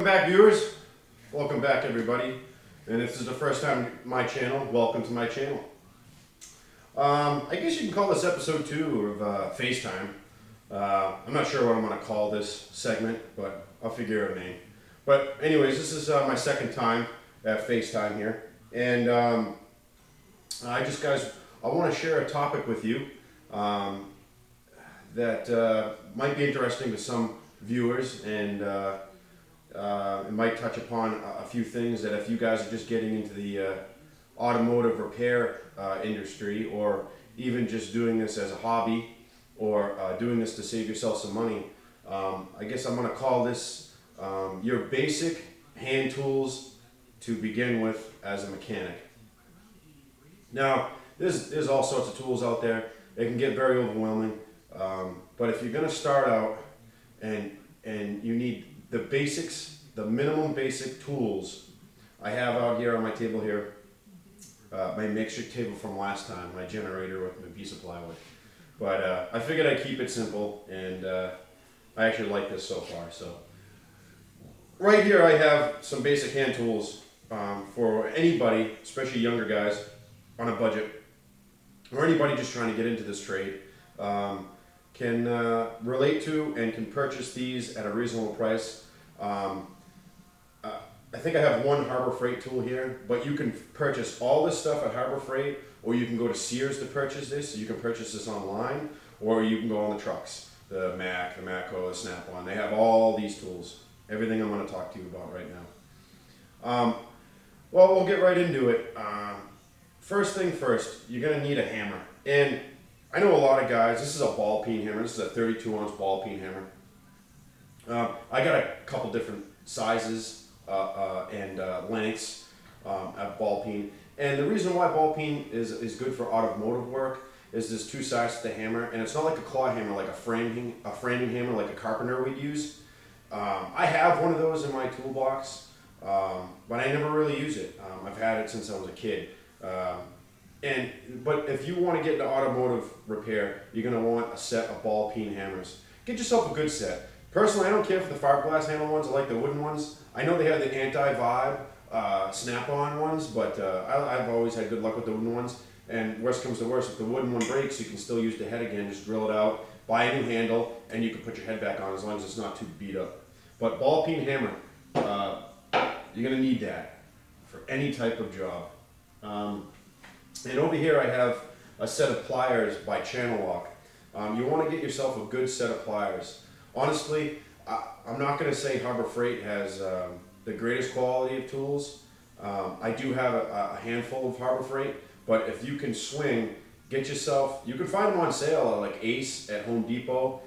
back, viewers. Welcome back, everybody. And if this is the first time to my channel, welcome to my channel. I guess you can call this episode 2 of FaceTime. I'm not sure what I'm going to call this segment, but I'll figure out a name. But anyways, this is my second time at FaceTime here. And I want to share a topic with you that might be interesting to some viewers, and it might touch upon a few things that if you guys are just getting into the automotive repair industry, or even just doing this as a hobby, or doing this to save yourself some money, I guess I'm going to call this your basic hand tools to begin with as a mechanic. Now, there's all sorts of tools out there. It can get very overwhelming, but if you're going to start out and you need the basics, the minimum basic tools, I have out here on my table here, my makeshift table from last time, my generator with my piece of plywood. But I figured I'd keep it simple, and I actually like this so far. So right here I have some basic hand tools for anybody, especially younger guys on a budget, or anybody just trying to get into this trade, can relate to and can purchase these at a reasonable price. I think I have one Harbor Freight tool here, but you can purchase all this stuff at Harbor Freight, or you can go to Sears to purchase this. So you can purchase this online, or you can go on the trucks, the Mac, the Matco, the Snap-on. They have all these tools, everything I'm going to talk to you about right now. Well, we'll get right into it. First thing first, you're going to need a hammer. And I know a lot of guys, this is a ball peen hammer. This is a 32-ounce ball peen hammer. I got a couple different sizes and lengths of ball peen. And the reason why ball peen is good for automotive work is there's two sides to the hammer, and it's not like a claw hammer, like a framing hammer, like a carpenter would use. I have one of those in my toolbox, but I never really use it. I've had it since I was a kid. But if you want to get into automotive repair, you're going to want a set of ball peen hammers. Get yourself a good set. Personally, I don't care for the fiberglass handle ones. I like the wooden ones. I know they have the anti-vibe Snap-on ones, but I've always had good luck with the wooden ones. And worst comes to worst, if the wooden one breaks, you can still use the head again. Just drill it out, buy a new handle, and you can put your head back on as long as it's not too beat up. But ball peen hammer, you're going to need that for any type of job. And over here I have a set of pliers by Channel Lock. You want to get yourself a good set of pliers. Honestly, I'm not going to say Harbor Freight has the greatest quality of tools. I do have a handful of Harbor Freight, but if you can swing, get yourself, you can find them on sale at like Ace at Home Depot.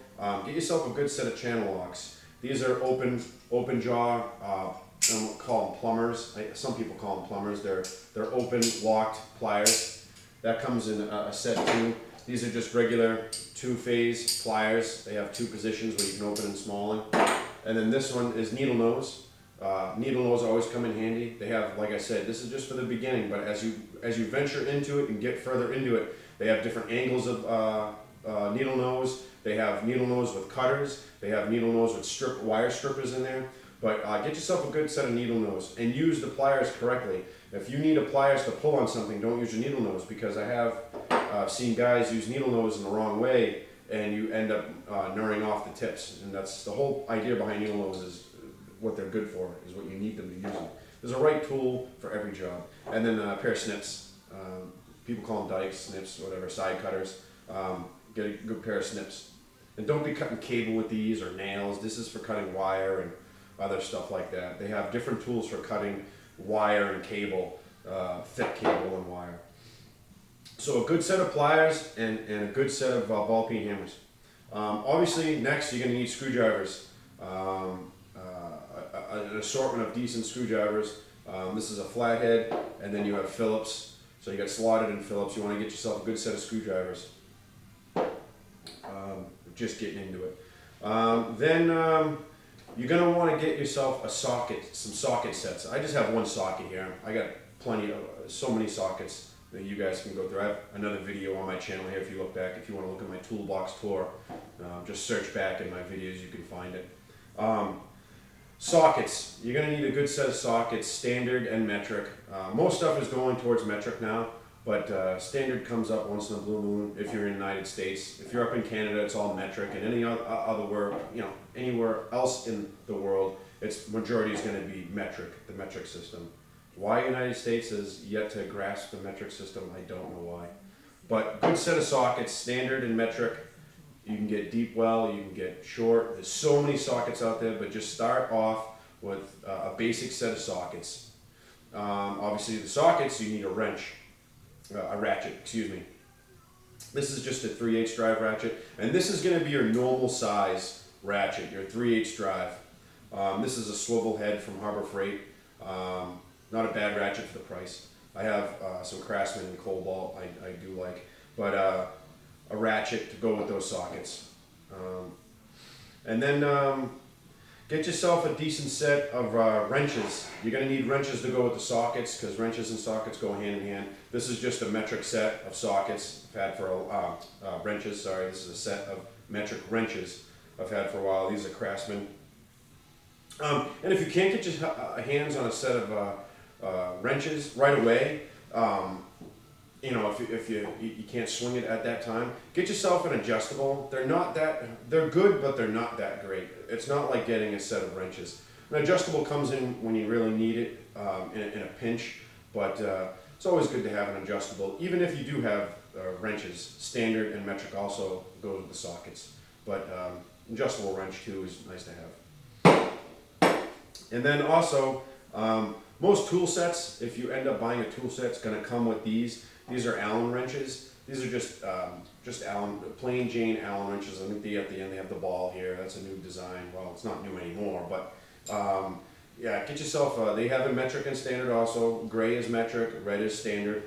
Get yourself a good set of Channel Locks. These are open jaw, I don't call them plumbers. Some people call them plumbers. They're open locked pliers. That comes in a set too. These are just regular 2-phase pliers. They have 2 positions where you can open and small in. And then this one is needle nose. Needle nose always come in handy. They have, like I said, this is just for the beginning, but as you venture into it and get further into it, they have different angles of needle nose. They have needle nose with cutters. They have needle nose with wire strippers in there. But get yourself a good set of needle nose and use the pliers correctly. If you need a pliers to pull on something, don't use your needle nose, because I have seen guys use needle nose in the wrong way, and you end up gnurring off the tips. And that's the whole idea behind needle nose, is what they're good for, is what you need them to be using. There's a right tool for every job. And then a pair of snips. People call them dikes, snips, whatever, side cutters. Get a good pair of snips. And don't be cutting cable with these or nails. This is for cutting wire and other stuff like that. They have different tools for cutting wire and cable, thick cable and wire. So a good set of pliers and a good set of ball peen hammers. Obviously, next you're going to need screwdrivers. An assortment of decent screwdrivers. This is a flathead, and then you have Phillips. So you got slotted and Phillips. You want to get yourself a good set of screwdrivers. Just getting into it. Then you're going to want to get yourself some socket sets. I just have one socket here. I got so many sockets that you guys can go through. I have another video on my channel here if you look back. If you want to look at my toolbox tour, just search back in my videos, you can find it. Sockets. You're going to need a good set of sockets, standard and metric. Most stuff is going towards metric now, but standard comes up once in a blue moon if you're in the United States. If you're up in Canada, it's all metric, and any other word, anywhere else in the world, its majority is going to be metric, the metric system. Why United States has yet to grasp the metric system, I don't know why. But good set of sockets, standard and metric. You can get deep well, you can get short. There's so many sockets out there, but just start off with a basic set of sockets. Obviously the sockets, you need a wrench, a ratchet, excuse me. This is just a 3/8 drive ratchet, and this is going to be your normal size ratchet, your 3/8 drive. This is a swivel head from Harbor Freight. Not a bad ratchet for the price. I have some Craftsman and Cobalt I do like, but a ratchet to go with those sockets. And then get yourself a decent set of wrenches. You're going to need wrenches to go with the sockets because wrenches and sockets go hand in hand. This is just a metric set of sockets I've had for wrenches. Sorry, this is a set of metric wrenches I've had for a while. These are Craftsman. And if you can't get your hands on a set of wrenches right away, if you can't swing it at that time, get yourself an adjustable. They're good, but they're not that great. It's not like getting a set of wrenches. An adjustable comes in when you really need it in a pinch, but it's always good to have an adjustable. Even if you do have wrenches, standard and metric also goes with the sockets, but adjustable wrench too is nice to have. And then also, most tool sets, if you end up buying a tool set, it's going to come with these. These are Allen wrenches. These are just Allen, plain Jane Allen wrenches. I think at the end they have the ball here. That's a new design. Well, it's not new anymore, but yeah, get yourself. They have a metric and standard also. Gray is metric, red is standard.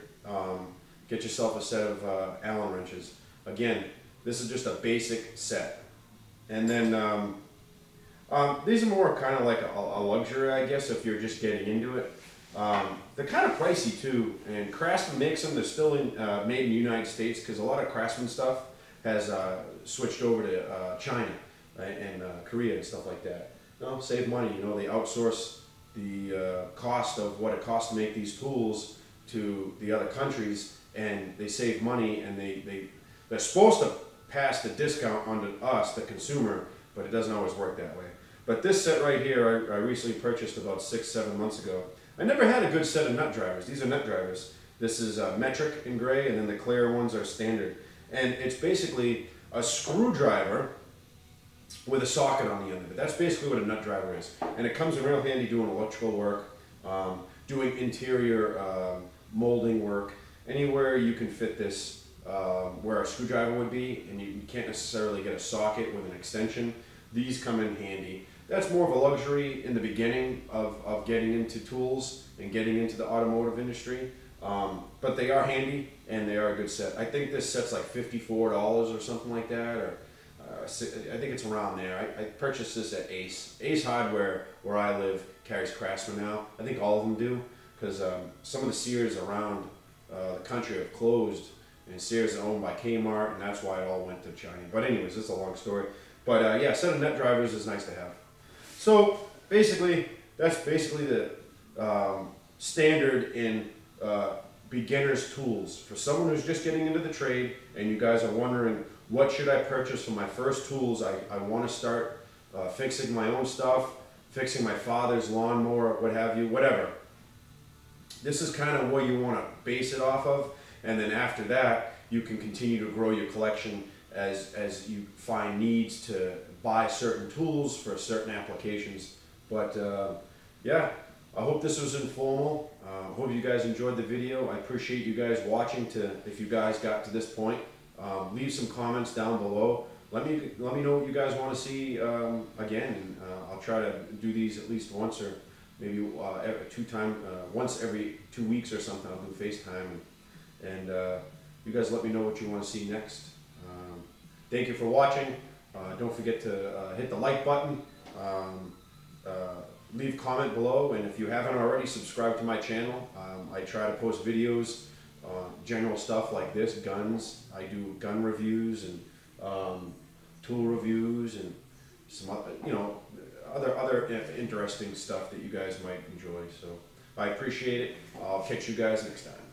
Get yourself a set of Allen wrenches. Again, this is just a basic set, and then these are more kind of like a luxury, I guess, if you're just getting into it. They're kind of pricey too, and Craftsman makes them. They're still made in the United States because a lot of Craftsman stuff has switched over to China, right, and Korea and stuff like that. Save money. They outsource the cost of what it costs to make these tools to the other countries, and they save money, and they're supposed to pass the discount on to us, the consumer, but it doesn't always work that way. But this set right here, I recently purchased about 6-7 months ago. I never had a good set of nut drivers. These are nut drivers. This is metric in gray, and then the clear ones are standard. And it's basically a screwdriver with a socket on the end of it. That's basically what a nut driver is. And it comes in real handy doing electrical work, doing interior molding work, anywhere you can fit this where a screwdriver would be, and you can't necessarily get a socket with an extension. These come in handy. That's more of a luxury in the beginning of getting into tools and getting into the automotive industry. But they are handy and they are a good set. I think this set's like $54 or something like that, or I think it's around there. I purchased this at Ace. Ace Hardware, where I live, carries Craftsman now. I think all of them do, because some of the Sears around the country have closed, and Sears is owned by Kmart, and that's why it all went to China. But anyways, it's a long story. But yeah, a set of nut drivers is nice to have. So basically, that's basically the standard in beginner's tools. For someone who's just getting into the trade and you guys are wondering, what should I purchase for my first tools? I want to start fixing my own stuff, fixing my father's lawnmower, what have you, whatever. This is kind of what you want to base it off of. And then after that, you can continue to grow your collection as you find needs to buy certain tools for certain applications. But yeah, I hope this was informal. Hope you guys enjoyed the video. I appreciate you guys watching. If you guys got to this point, leave some comments down below. Let me know what you guys want to see again, and I'll try to do these at least once, or maybe once every 2 weeks or something. I'll do FaceTime, and you guys let me know what you want to see next. Thank you for watching. Don't forget to hit the like button, leave a comment below, and if you haven't already, subscribe to my channel. I try to post videos, general stuff like this, guns. I do gun reviews and tool reviews and some, other interesting stuff that you guys might enjoy. So I appreciate it. I'll catch you guys next time.